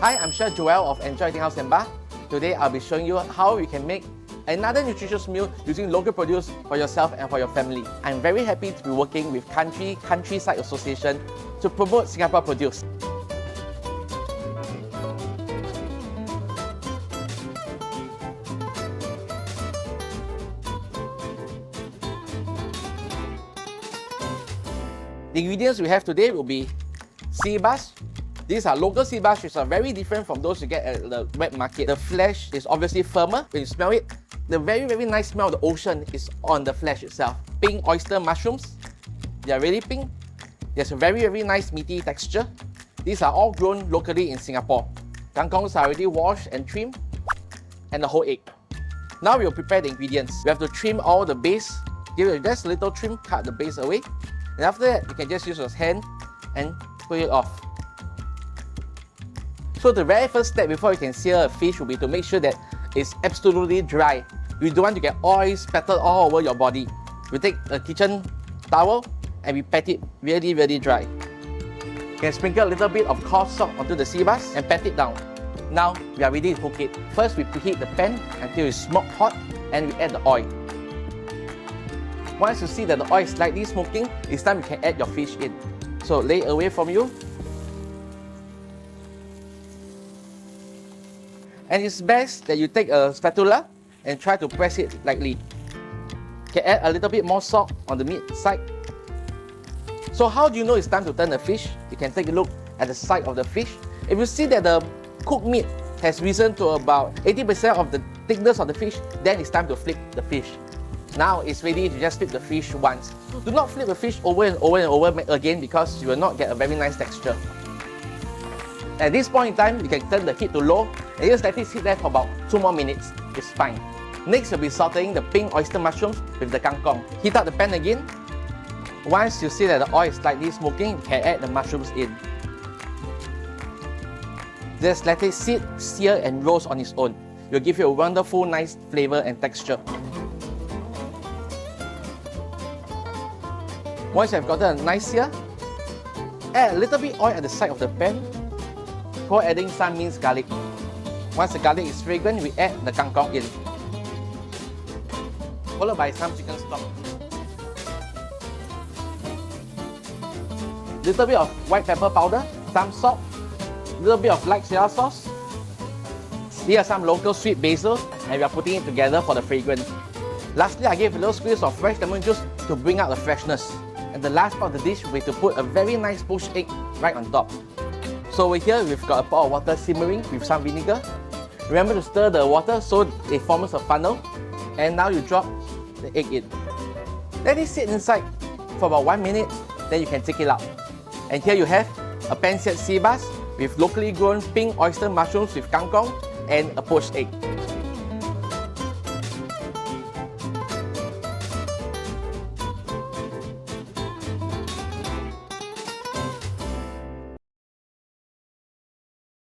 Hi, I'm Chef Joel of Enjoy Eating House and Bar. Today I'll be showing you how you can make another nutritious meal using local produce for yourself and for your family. I'm very happy to be working with Kranji Countryside Association to promote Singapore produce. The ingredients we have today will be sea bass. These are local sea bass which are very different from those you get at the wet market. The flesh is obviously firmer. When you smell it, the very nice smell of the ocean is on the flesh itself. Pink oyster mushrooms. They are really pink. There's a very nice meaty texture. These are all grown locally in Singapore. Kangkongs are already washed and trimmed, and the whole egg. Now we'll prepare the ingredients. We have to trim all the base. Give it just a little trim, cut the base away. And after that, you can just use your hand and pull it off. So the very first step before you can sear a fish will be to make sure that it's absolutely dry. You don't want to get oil spattered all over your body. We take a kitchen towel and we pat it really dry. You can sprinkle a little bit of coarse salt onto the sea bass and pat it down. Now we are ready to cook it. First we preheat the pan until it's smoke hot and we add the oil. Once you see that the oil is slightly smoking, it's time you can add your fish in. So lay away from you. And it's best that you take a spatula and try to press it lightly. You can add a little bit more salt on the meat side. So how do you know it's time to turn the fish? You can take a look at the side of the fish. If you see that the cooked meat has risen to about 80% of the thickness of the fish, then it's time to flip the fish. Now it's ready to just flip the fish once. Do not flip the fish over and over again because you will not get a very nice texture. At this point in time, you can turn the heat to low and just let it sit there for about 2 more minutes. It's fine. Next, you'll be sauteing the pink oyster mushrooms with the kangkong. Heat up the pan again. Once you see that the oil is slightly smoking, you can add the mushrooms in. Just let it sit, sear and roast on its own. It will give you a wonderful, nice flavour and texture. Once you have gotten a nice sear, add a little bit oil at the side of the pan before adding some minced garlic. Once the garlic is fragrant, we add the kangkong in, followed by some chicken stock. Little bit of white pepper powder, some salt, little bit of light soy sauce. Here are some local sweet basil and we are putting it together for the fragrance. Lastly, I gave a little squeeze of fresh lemon juice to bring out the freshness. And the last part of the dish, we to put a very nice poached egg right on top. So over here, we've got a pot of water simmering with some vinegar. Remember to stir the water so it forms a funnel. And now you drop the egg in. Let it sit inside for about 1 minute, then you can take it out. And here you have a pan seared sea bass with locally grown pink oyster mushrooms with kangkong and a poached egg.